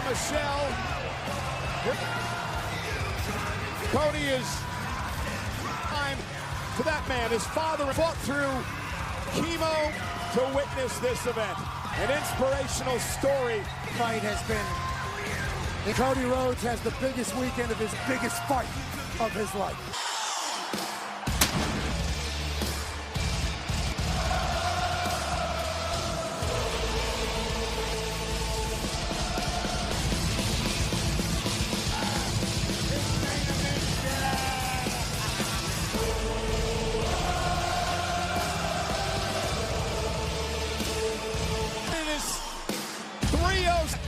Michelle. Cody is time to that man. His father fought through chemo to witness this event. An inspirational story. Fight has been. Cody Rhodes has the biggest weekend of his biggest fight of his life.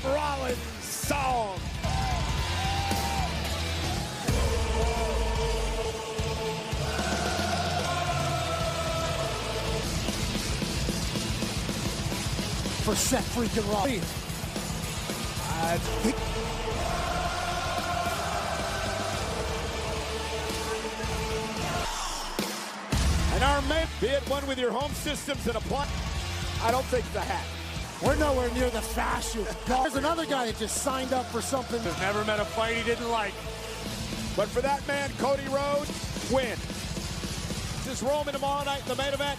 Rollins song. For Seth freaking Rollins. And our man, be it one with your home systems and apply. I don't think the hat. We're nowhere near the fashion. There's another guy that just signed up for something. Has never met a fight he didn't like. But for that man, Cody Rhodes, win. This is Roman tomorrow night in the main event.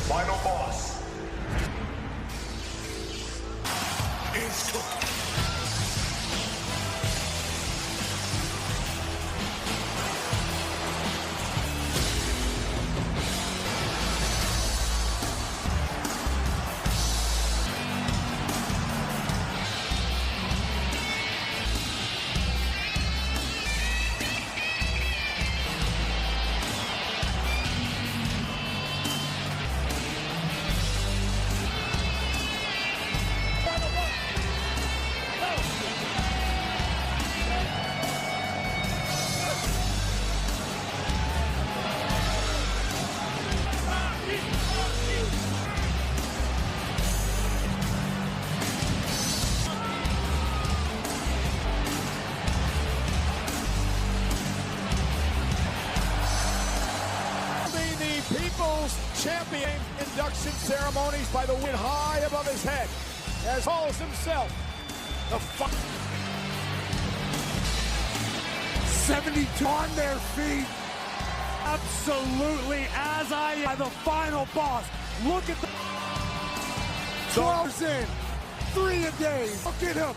Final boss is cooking. People's Champion induction ceremonies by the wind high above his head as calls himself the 72 on their feet. Absolutely, as I am the final boss. Look at the 12's in, 3 a day. Look at him.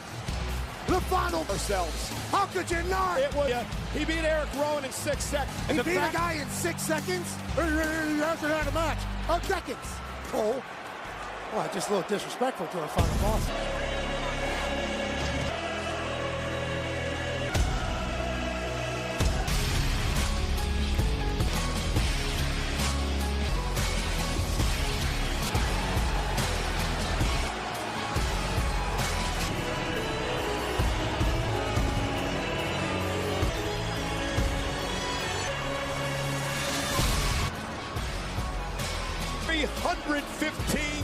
The final ourselves. How could you not? It was, he beat Eric Rowan in 6 seconds. He beat a guy in 6 seconds? After that, a match of seconds. Oh, well, just a little disrespectful to our final boss.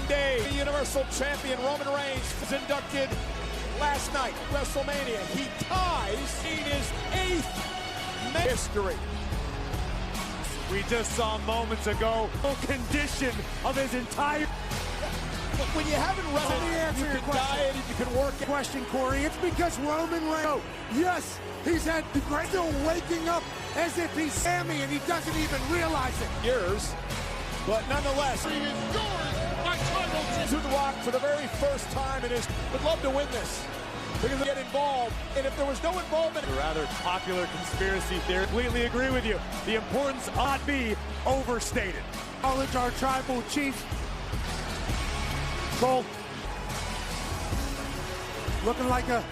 Day. Universal Champion Roman Reigns was inducted last night at WrestleMania. He ties in his 8th history. We just saw moments ago the condition of his entire. Look, when you haven't wrestled, you can diet and you can work. Question, Corey. It's because Roman Reigns. Yes, he's had the great still waking up as if he's Sammy and he doesn't even realize it. Years, but nonetheless. To the Rock for the very first time in his would love to win this because they get involved, and if there was no involvement, A rather popular conspiracy theory. Completely agree with you. The importance ought be overstated. Acknowledge our tribal chief. Cole looking like a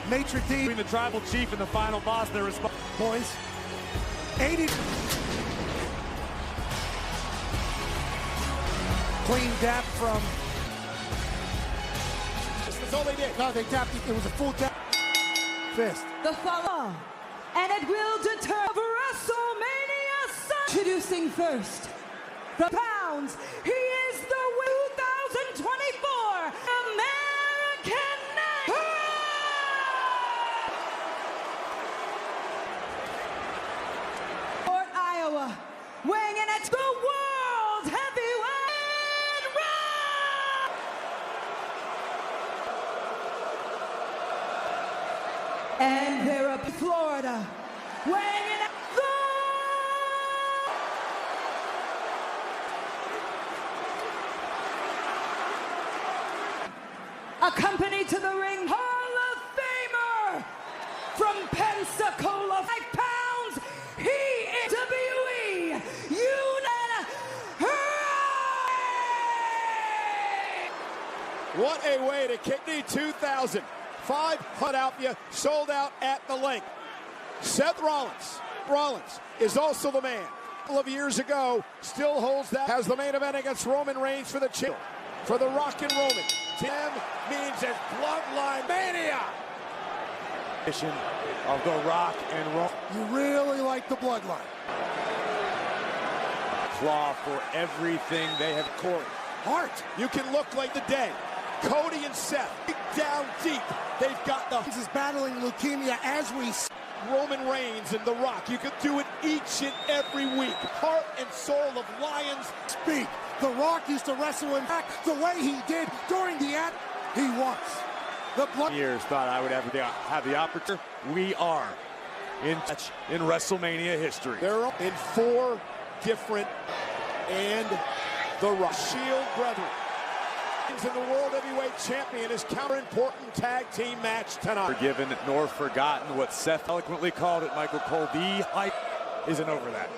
maitre d'. Between the tribal chief and the final boss, their response. Boys, 80. Clean dap from. that's all they did. No, they tapped. It was a full dap. Fist. The follow, and it will determine WrestleMania. Introducing first, the pounds. He is the 2024 American Fort Iowa, weighing in at the World Heavyweight and they're up in Florida, weighing in at accompanied to the ring, Hall of Famer from Pensacola, 5 pounds, he is Wwe Wrestlemania. What a way to kick the 2000. 5 Philadelphia sold out at the link. Seth Rollins. Rollins is also the man. A couple of years ago, still holds that, has the main event against Roman Reigns for the chip. For the Rock and Roman. Tim means it's Bloodline Mania. Of the Rock and Roll. You really like the Bloodline. Claw for everything they have. Corey Hart, you can look like the day. Cody and Seth, down deep. They've got the... This is battling leukemia as we... Roman Reigns and The Rock. You could do it each and every week. Heart and soul of Lions. Speak. The Rock used to wrestle him back the way he did during the ad. He wants the blood. Years thought I would ever have the opportunity. We are in WrestleMania history. They're in 4 different and The Rock. Shield Brethren. And the World Heavyweight Champion is counter-important tag team match tonight. Forgiven nor forgotten, what Seth eloquently called it, Michael Cole. The hype isn't over that.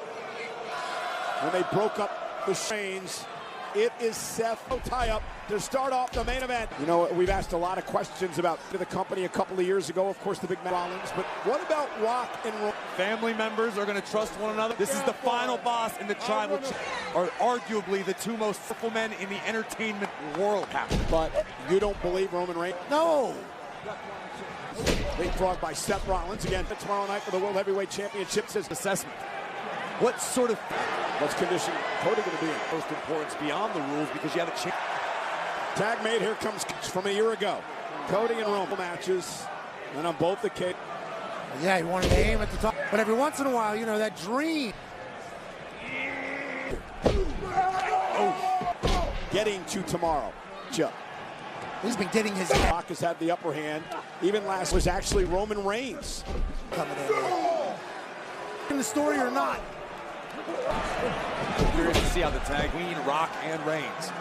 When they broke up the Reigns, it is Seth tie-up to start off the main event. You know, we've asked a lot of questions about the company a couple of years ago. Of course, the big Rollins, but what about Rock and Roll? Family members are going to trust one another. This is the final boss in the tribal, are arguably the 2 most powerful men in the entertainment world. But you don't believe Roman Reigns? No. Leapfrog by Seth Rollins again tomorrow night for the World Heavyweight Championship. Says Assessment. What sort of... What's condition Cody going to be in? Most importance beyond the rules, because you have a chance. Tag made, here comes from a year ago. Cody and Roman matches, and on both the case. Yeah, he wanted to aim at the top, but every once in a while, you know, that dream. Oh. Getting to tomorrow. Joe. He's been getting his... Rock has had the upper hand. Even last was actually Roman Reigns. Coming in the story or not. Curious to see how the tag Queen, Rock, and Reigns.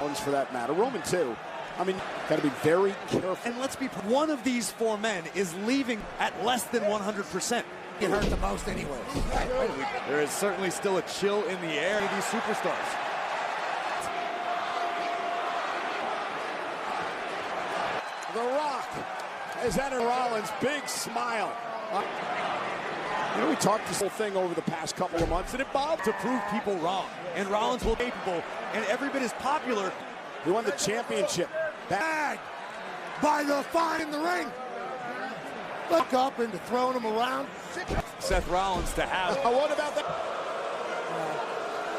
Ones for that matter. Roman too. I mean, got to be very careful. And let's be, one of these 4 men is leaving at less than 100%. Get hurt the most anyway. There is certainly still a chill in the air of these superstars. The Rock has entered Rollins. Big smile. You know, we talked this whole thing over the past couple of months, and it bothered to prove people wrong. And Rollins will be capable, and every bit as popular. He won the championship. Bag by the fine in the ring. Look up and throwing him around. Seth Rollins to have. What about that?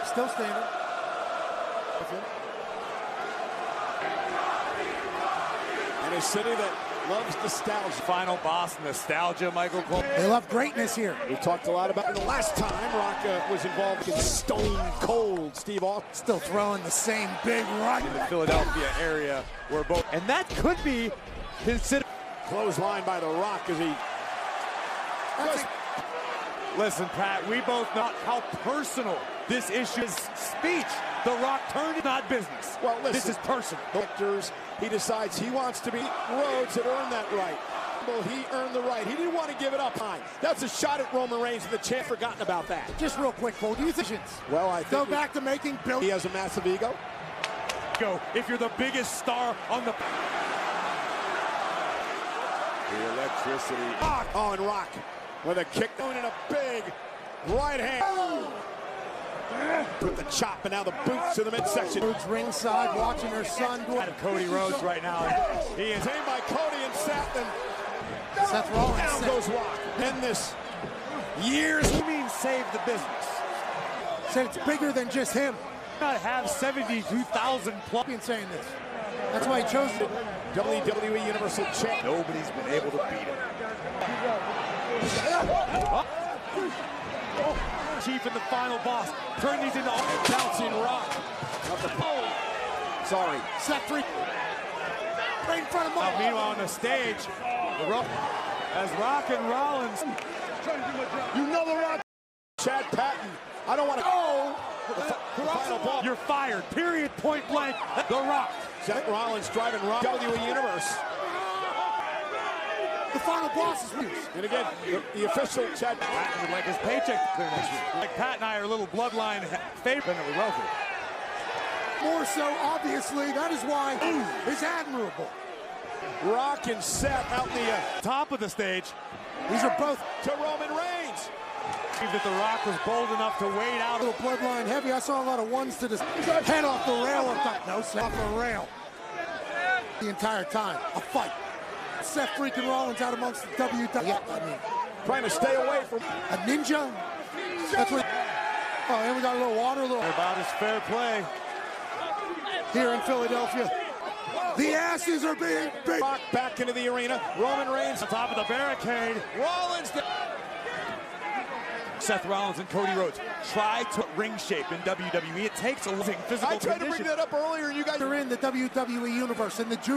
Still standing. And a city that loves nostalgia. Final boss nostalgia, Michael Cole. They love greatness here. We talked a lot about it the last time Rock was involved in Stone Cold Steve Austin. Still throwing the same big right in the Philadelphia area, where both, and that could be considered. Clothesline by The Rock as he. Listen, Pat, we both know how personal this issue is. Speech. The Rock turned not business. Well, listen, this is personal. He decides he wants to beat Rhodes and earn that right. Well, he earned the right. He didn't want to give it up high. That's a shot at Roman Reigns, and the champ forgotten about that. Just real quick, Cole, do you think? Well, I think go back to making Bill. He has a massive ego. Go if you're the biggest star on the. The electricity. Oh, and Rock with a kick going in a big right hand. Put the chop and now the boots to the midsection. Rhodes ringside watching her son do it. Cody Rhodes right now. He is aimed by Cody and Seth, and Seth Rollins. Down goes Rock. And this years. You mean save the business? Said it's bigger than just him. Not have 72,000 plus. Been saying this. That's why he chose it. WWE Universal Champ. Nobody's been able to beat him. Chief in the final boss. Turn these into Bouncing Rock. Up the pole. Sorry. Set free. Right in front of Mark. Meanwhile on the stage, as Rock and Rollins. You know the Rock. Chad Patton. I don't want to. Oh! The final ball. You're fired. Period. Point blank. The Rock. Seth Rollins driving Rock. WWE Universe. The final boss is loose. And again, the official Chad Patton would like his paycheck to clear next week. Like Pat and I are a little bloodline favorite that we welcome. More so, obviously, that is why it's admirable. Rock and Seth out the Top of the stage. These are both to Roman Reigns. That the Rock was bold enough to wait out. a little bloodline heavy. I saw a lot of ones to this head off the rail. No, off the rail. The entire time. A fight. Seth freaking Rollins out amongst the WWE. Yeah, I mean, Trying to stay away from a ninja. That's what. Oh, and we got a little water. About his fair play. Here in Philadelphia. The asses are being beat. Rock back into the arena. Roman Reigns On top of the barricade. Rollins. Seth Rollins and Cody Rhodes try to ring shape in WWE. It takes a physical I tried to condition. bring that up earlier. You guys They're in the WWE Universe, and the juice.